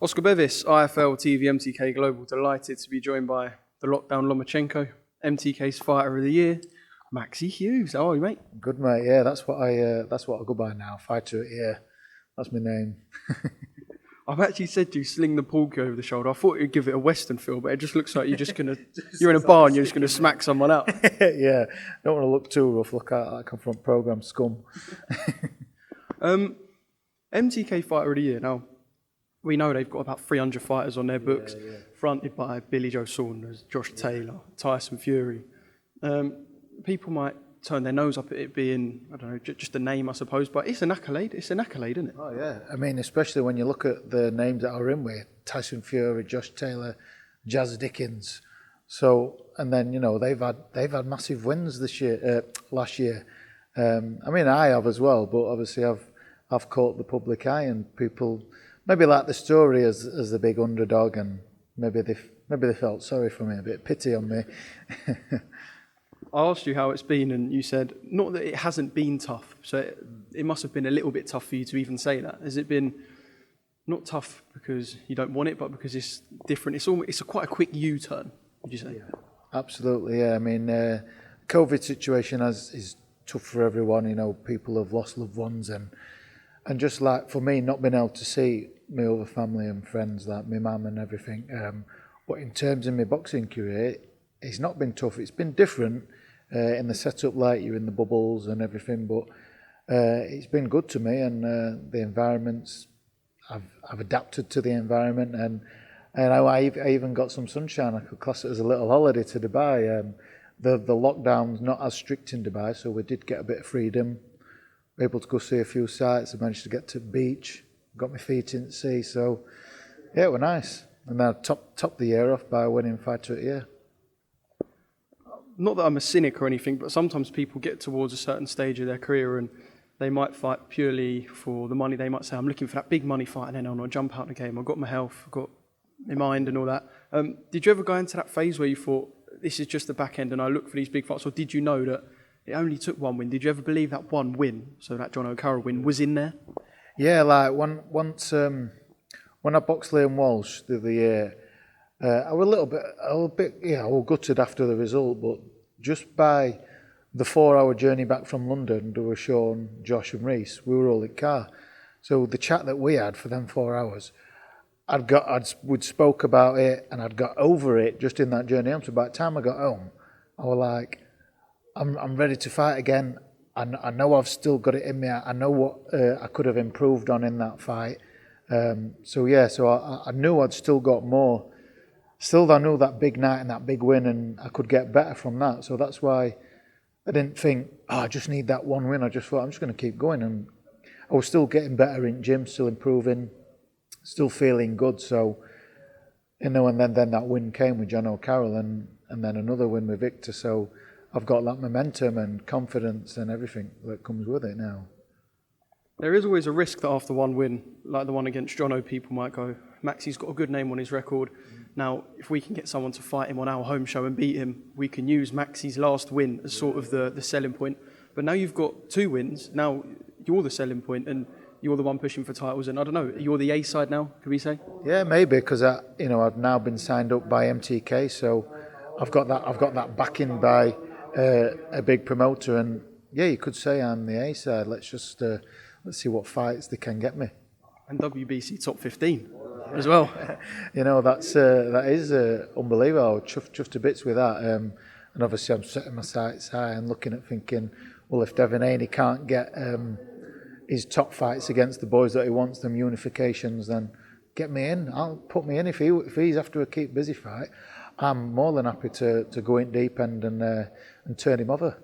Oscar Bevis, IFL TV MTK Global, delighted to be joined by the Lockdown Lomachenko, MTK's Fighter of the Year, Maxi Hughes. How are you, mate? Good, mate. Yeah, that's what I go by now. Fighter of the Year. That's my name. I've actually said to you, sling the porky over the shoulder. I thought you'd give it a Western feel, but it just looks like you're just gonna, you're in a bar and you're just gonna smack someone out. Yeah, don't want to look too rough. Look like I'm from programme scum. MTK Fighter of the Year. Now, we know they've got about 300 fighters on their books, fronted by Billy Joe Saunders, Josh Taylor, Tyson Fury. People might turn their nose up at it being, I don't know, just a name, I suppose, but it's an accolade. It's an accolade, isn't it? Oh yeah, I mean, especially when you look at the names that are in with Tyson Fury, Josh Taylor, Jazz Dickens. So, and then they've had massive wins this year, last year. I mean, I have as well, but obviously I've caught the public eye and people maybe like the story as the big underdog, and maybe they felt sorry for me, a bit of pity on me. I asked you how it's been, and you said not that it hasn't been tough. So it must have been a little bit tough for you to even say that. Has it been not tough because you don't want it, but because it's different? It's quite a quick U-turn, would you say? Yeah, absolutely. Yeah, I mean, COVID situation is tough for everyone. People have lost loved ones, and just like for me, not being able to see my other family and friends, like my mum and everything. But in terms of my boxing career, it's not been tough. It's been different in the setup, like you're in the bubbles and everything. But it's been good to me, and the environments. I've adapted to the environment, and I even got some sunshine. I could class it as a little holiday to Dubai. The lockdown's not as strict in Dubai, so we did get a bit of freedom. We were able to go see a few sites. I managed to get to the beach, got my feet in the sea. So yeah, it was nice. And then I topped the year off by winning Fighter of the Year. Not that I'm a cynic or anything, but sometimes people get towards a certain stage of their career and they might fight purely for the money. They might say, I'm looking for that big money fight, and then I'll jump out of the game. I've got my health, I've got my mind and all that. Did you ever go into that phase where you thought, this is just the back end and I look for these big fights? Or did you know that it only took one win? Did you ever believe that one win, so that John O'Carroll win, was in there? Yeah, like once when I boxed Liam Walsh the other year, I was I was gutted after the result, but just by the 4-hour journey back from London to were Sean, Josh and Reese, we were all in car. So the chat that we had for them 4 hours, we'd spoke about it and I'd got over it just in that journey home. So by the time I got home, I was like, I'm ready to fight again. I know I've still got it in me. I know what I could have improved on in that fight. So I knew I'd still got more. Still, I knew that big night and that big win, and I could get better from that. So that's why I didn't think, I just need that one win. I just thought, I'm just going to keep going. And I was still getting better in gym, still improving, still feeling good. So, and then that win came with John O'Carroll, and then another win with Victor. So I've got that momentum and confidence and everything that comes with it now. There is always a risk that after one win, like the one against Jono, people might go, Maxi's got a good name on his record. Now, if we can get someone to fight him on our home show and beat him, we can use Maxi's last win as sort of the selling point. But now you've got 2 wins. Now you're the selling point and you're the one pushing for titles. And I don't know, you're the A side now, could we say? Yeah, maybe, because I've now been signed up by MTK, so I've got that backing by a big promoter. And yeah, you could say I'm the A side. Let's see what fights they can get me. And WBC top 15 as well. That is unbelievable. Chuffed to bits with that. And obviously I'm setting my sights high and looking at thinking, well, if Devin Haney can't get his top fights against the boys that he wants, them unifications, then get me in. I'll put me in. If he's after a keep busy fight, I'm more than happy to go in deep end and turn him over.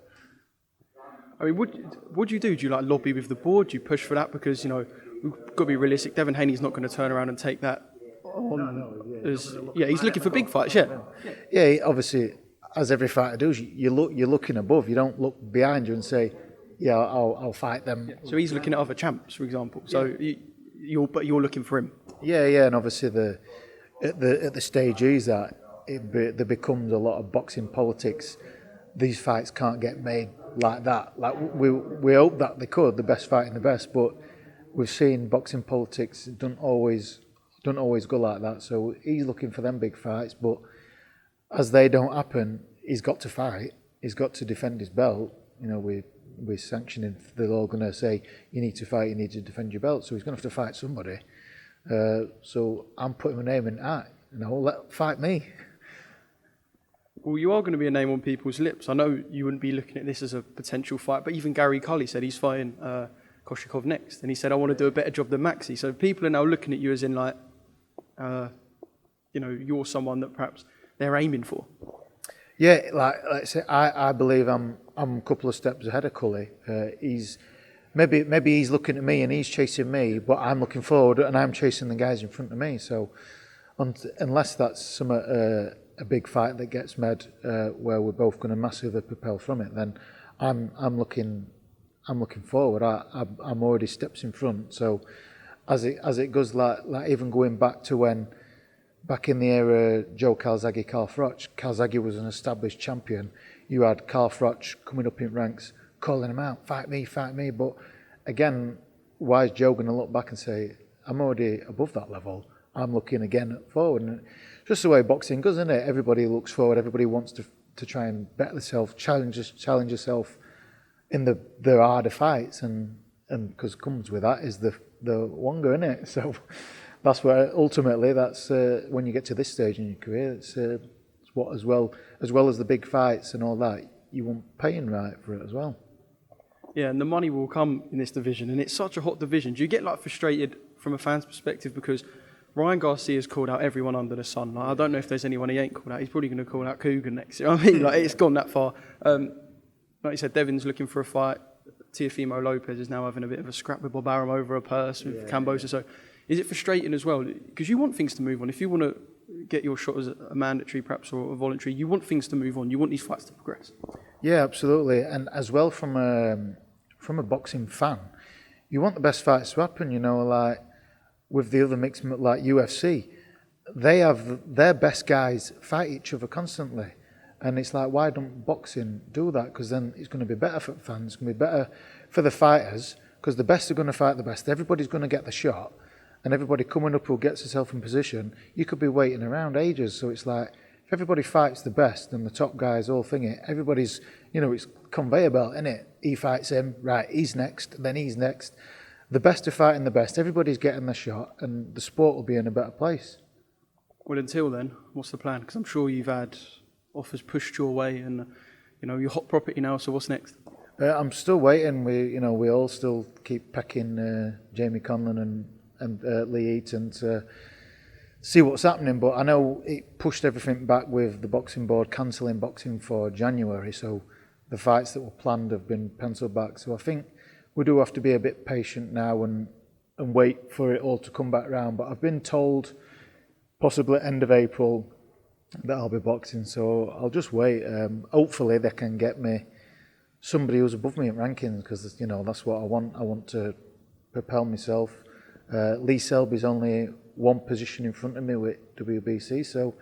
I mean, what do you do? Do you lobby with the board? Do you push for that? Because, we've got to be realistic. Devin Haney's not going to turn around and take that on. He's looking for big fights, yeah. Yeah, obviously, as every fighter does, you're looking above. You don't look behind you and say, yeah, I'll fight them. Yeah. So he's looking at other champs, for example. So you're looking for him. Yeah, and obviously at the stage he's at, there becomes a lot of boxing politics. These fights can't get made like that. Like we hope that they could, the best fighting the best, but we've seen boxing politics don't always don't always go like that. So he's looking for them big fights, but as they don't happen, he's got to fight. He's got to defend his belt. You know, we're sanctioning. They're all going to say you need to fight, you need to defend your belt. So he's going to have to fight somebody. So I'm putting my name in that. Fight me. Well, you are going to be a name on people's lips. I know you wouldn't be looking at this as a potential fight, but even Gary Cully said he's fighting Koshikov next, and he said, I want to do a better job than Maxi. So people are now looking at you as in like, you're someone that perhaps they're aiming for. Yeah, like I say, I believe I'm a couple of steps ahead of Cully. He's maybe he's looking at me and he's chasing me, but I'm looking forward and I'm chasing the guys in front of me. So unless that's a big fight that gets made where we're both going to massively propel from it, then I'm looking forward. I'm already steps in front. So as it goes, like even going back to when back in the era Joe Calzaghe, Carl Froch. Calzaghe was an established champion. You had Carl Froch coming up in ranks, calling him out, fight me. But again, why is Joe going to look back and say, I'm already above that level? I'm looking again forward. And just the way boxing goes, isn't it? Everybody looks forward. Everybody wants to try and better themselves, challenge yourself in the harder fights. And because comes with that is the longer, isn't it? So that's where ultimately that's when you get to this stage in your career. It's what as well as the big fights and all that. You want paying right for it as well. Yeah, and the money will come in this division, and it's such a hot division. Do you get like frustrated from a fan's perspective because Ryan Garcia's called out everyone under the sun? Like, I don't know if there's anyone he ain't called out. He's probably going to call out Cougar next year. I mean, like it's gone that far. Like you said, Devin's looking for a fight. Teofimo Lopez is now having a bit of a scrap with Bob Arum over a purse with Cambosa. So is it frustrating as well? Because you want things to move on. If you want to get your shot as a mandatory perhaps or a voluntary, you want things to move on. You want these fights to progress. Yeah, absolutely. And as well from a boxing fan, you want the best fights to happen, like with the other mixed, like UFC. They have their best guys fight each other constantly. And it's like, why don't boxing do that? Because then it's going to be better for fans, it's going to be better for the fighters, because the best are going to fight the best. Everybody's going to get the shot, and everybody coming up who gets herself in position, you could be waiting around ages. So it's like, if everybody fights the best and the top guys all thing it, everybody's, it's conveyor belt, isn't it? He fights him, right, he's next, then he's next. The best are fighting the best, everybody's getting the shot, and the sport will be in a better place. Well, until then, what's the plan? Because I'm sure you've had offers pushed your way, and you're hot property now. So what's next? I'm still waiting. We all still keep pecking Jamie Conlon and Lee Eaton to see what's happening. But I know it pushed everything back with the boxing board cancelling boxing for January. So the fights that were planned have been penciled back. So I think we do have to be a bit patient now and wait for it all to come back round. But I've been told possibly end of April that I'll be boxing, so I'll just wait. Hopefully they can get me somebody who's above me in rankings, because that's what I want. I want to propel myself. Lee Selby's only one position in front of me with WBC, so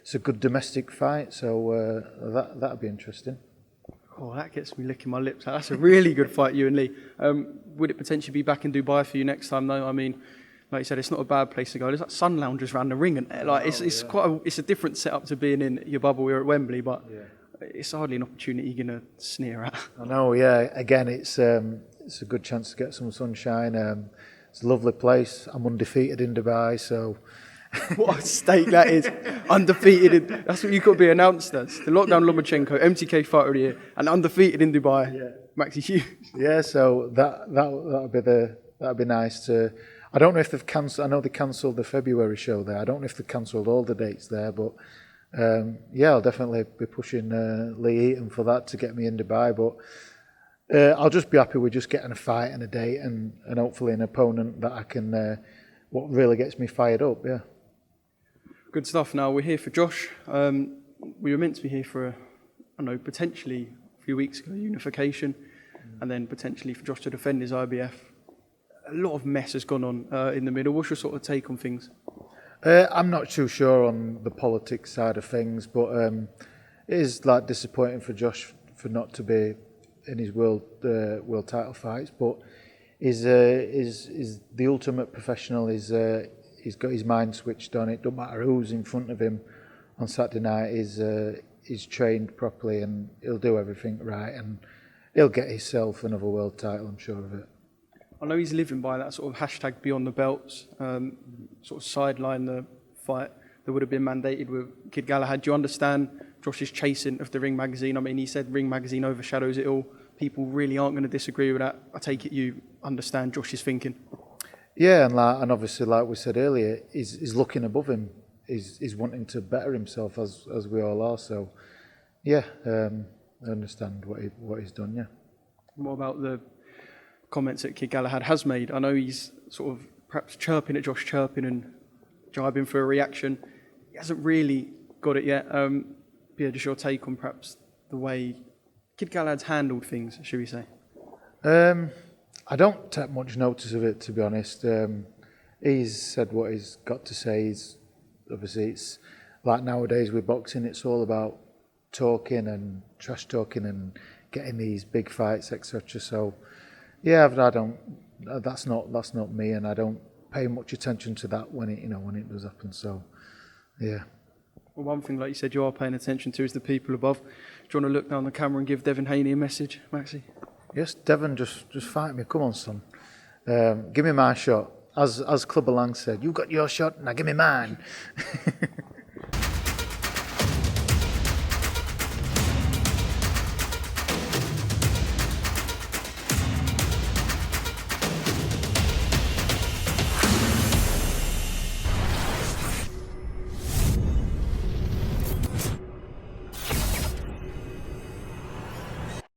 it's a good domestic fight. So that'll be interesting. Oh, that gets me licking my lips. That's a really good fight, you and Lee. Would it potentially be back in Dubai for you next time, though? I mean, like you said, it's not a bad place to go. There's like sun loungers around the ring, and it's quite a different setup to being in your bubble here at Wembley, but it's hardly an opportunity you're going to sneer at. I know, yeah. Again, it's a good chance to get some sunshine. It's a lovely place. I'm undefeated in Dubai, so. What a stake that is! Undefeated. That's what you got to be announced as. The Lockdown Lomachenko, MTK Fighter of the Year, and undefeated in Dubai. Yeah. Maxi Hughes. Yeah, so that'd be nice to. I don't know if they've cancelled. I know they cancelled the February show there. I don't know if they've cancelled all the dates there, but I'll definitely be pushing Lee Eaton for that to get me in Dubai. But I'll just be happy with just getting a fight and a date and hopefully an opponent that I can. What really gets me fired up, yeah. Good stuff. Now we're here for Josh. We were meant to be here for, potentially a few weeks ago, unification, and then potentially for Josh to defend his IBF. A lot of mess has gone on in the middle. What's your sort of take on things? I'm not too sure on the politics side of things, but it is like disappointing for Josh for not to be in his world title fights. But is the ultimate professional. he's got his mind switched on. It don't matter who's in front of him on Saturday night. He's trained properly and he'll do everything right, and he'll get himself another world title, I'm sure of it. I know he's living by that sort of hashtag beyond the belts, sort of sideline the fight that would have been mandated with Kid Galahad. Do you understand Josh's chasing of the Ring magazine? I mean, he said Ring magazine overshadows it all. People really aren't going to disagree with that. I take it you understand Josh's thinking. Yeah, and obviously, like we said earlier, he's looking above him. He's wanting to better himself, as we all are. So, yeah, I understand what he's done. Yeah. What about the comments that Kid Galahad has made? I know he's sort of perhaps chirping at Josh, chirping and jibing for a reaction. He hasn't really got it yet. Pierre, just your take on perhaps the way Kid Galahad's handled things, should we say? I don't take much notice of it, to be honest. He's said what he's got to say. Obviously, it's like nowadays with boxing, it's all about talking and trash talking and getting these big fights, etc. So, yeah, I don't. That's not me, and I don't pay much attention to that when it does happen. So, yeah. Well, one thing, like you said, you are paying attention to is the people above. Do you want to look down the camera and give Devin Haney a message, Maxi? Yes, Devon, just fight me. Come on, son. Give me my shot. As Clubber Lang said, you got your shot, now give me mine.